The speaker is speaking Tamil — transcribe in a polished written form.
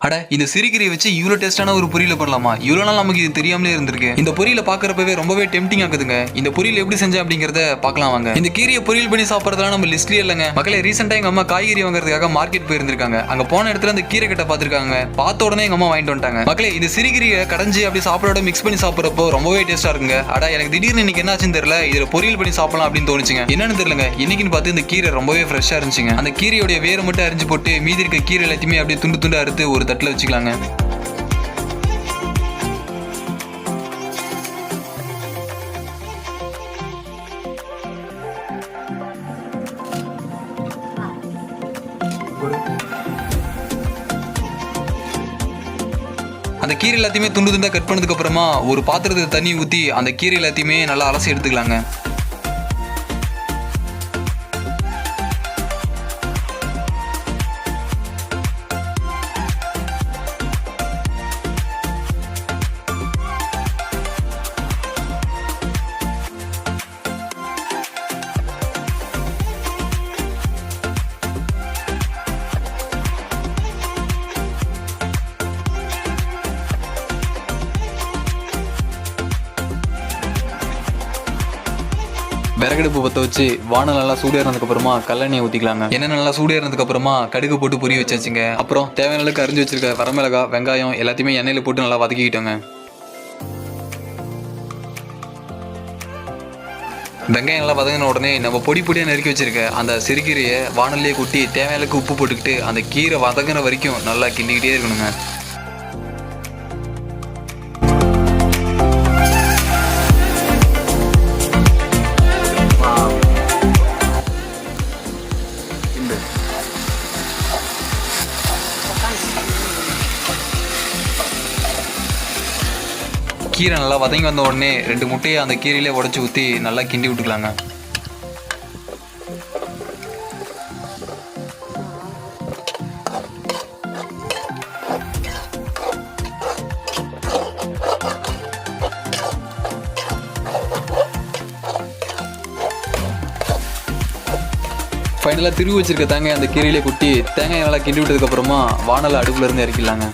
அட இந்த சிறுகீரையை வச்சு இவ்வளோ டேஸ்டான ஒரு பொரியல பண்ணலாமா? இவ்வளோ நாள் நமக்கு இது தெரியாமலே இருந்திருக்கு. இந்த பொரியல பாக்குறப்பவே ரொம்பவே டெம்டிங் ஆகுதுங்க. இந்த பொரியல் எப்படி செஞ்சேன் அப்படிங்கறத பார்க்கலாம் வாங்க. இந்த கீரையை பொரியல் பண்ணி சாப்பிட்றதுலாம் நம்ம லிஸ்ட்லயே இல்லைங்க மக்களே. ரீசெண்டா எங்க அம்மா காய்கறி வாங்குறதுக்காக மார்க்கெட் போயிருந்திருக்காங்க. அங்க போன இடத்துல அந்த கீரை கட்டை பார்த்திருக்காங்க. பார்த்த உடனே எங்க அம்மா வாங்கிட்டு வந்துட்டாங்க. மக்களே இந்த சிறுகீரையை கடைஞ்சி அப்படி சாப்பிடோட மிக்ஸ் பண்ணி சாப்பிட்றப்போ ரொம்பவே டேஸ்டா இருக்குங்க. அட எனக்கு திடீர்னு இன்னைக்கு என்ன ஆச்சுன்னு தெரியல, இதுல பொரியல் பண்ணி சாப்பிடலாம் அப்படின்னு தோணுச்சுங்க. என்னன்னு தெரியலங்க, இன்னைக்குன்னு பார்த்து இந்த கீரை ரொம்பவே ஃப்ரெஷ்ஷா இருந்துச்சுங்க. அந்த கீரையோட வேரை மட்டும் அரிஞ்சு போட்டு மீதி இருக்க கீரை எல்லாத்தையுமே அப்படியே துண்டு துண்டு அறுத்து ஒரு தட்டுல வச்சுக்கலாங்க. அந்த கீரை எல்லாத்தையுமே துண்டு துண்டா கட் பண்ணதுக்கு அப்புறமா ஒரு பாத்திரத்துக்கு தண்ணி ஊற்றி அந்த கீரை எல்லாத்தையுமே நல்லா அலசி எடுத்துக்கலாங்க. விறகடுப்பு பற்ற வச்சு வானல் நல்லா சூடேறினதுக்கு அப்புறமா கல்லெண்ணெய் ஊற்றிக்கலாங்க. எண்ணெய் நல்லா சூடேறினதுக்கு அப்புறமா கடுகு போட்டு பொரிய வச்சாச்சுங்க. அப்புறம் தேவையான அளவுக்கு அரிஞ்சு வச்சிருக்க வரமிளகா, வெங்காயம் எல்லாத்தையுமே எண்ணெயில் போட்டு நல்லா வதக்கிக்கிட்டோங்க. வெங்காயம் நல்லா வதங்கின உடனே நம்ம பொடி பொடியாக நறுக்கி வச்சிருக்க அந்த சிறுகீரையை வானல்லையே கொட்டி தேவையான அளவுக்கு உப்பு போட்டுக்கிட்டு அந்த கீரை வதங்கின வரைக்கும் நல்லா கிண்டிக்கிட்டே இருக்கணுங்க. கீரை நல்லா வதங்கி வந்த உடனே 2 முட்டையை அந்த கீரையிலே உடச்சி ஊற்றி நல்லா கிண்டி விட்டுக்கலாங்க. ஃபைனலாக திருவி வச்சிருக்க தேங்காய் அந்த கீரையிலே குட்டி தேங்காய் நல்லா கிண்டி விட்டதுக்கப்புறமா வானலை அடுப்புல இருந்து இறக்கிடலாங்க.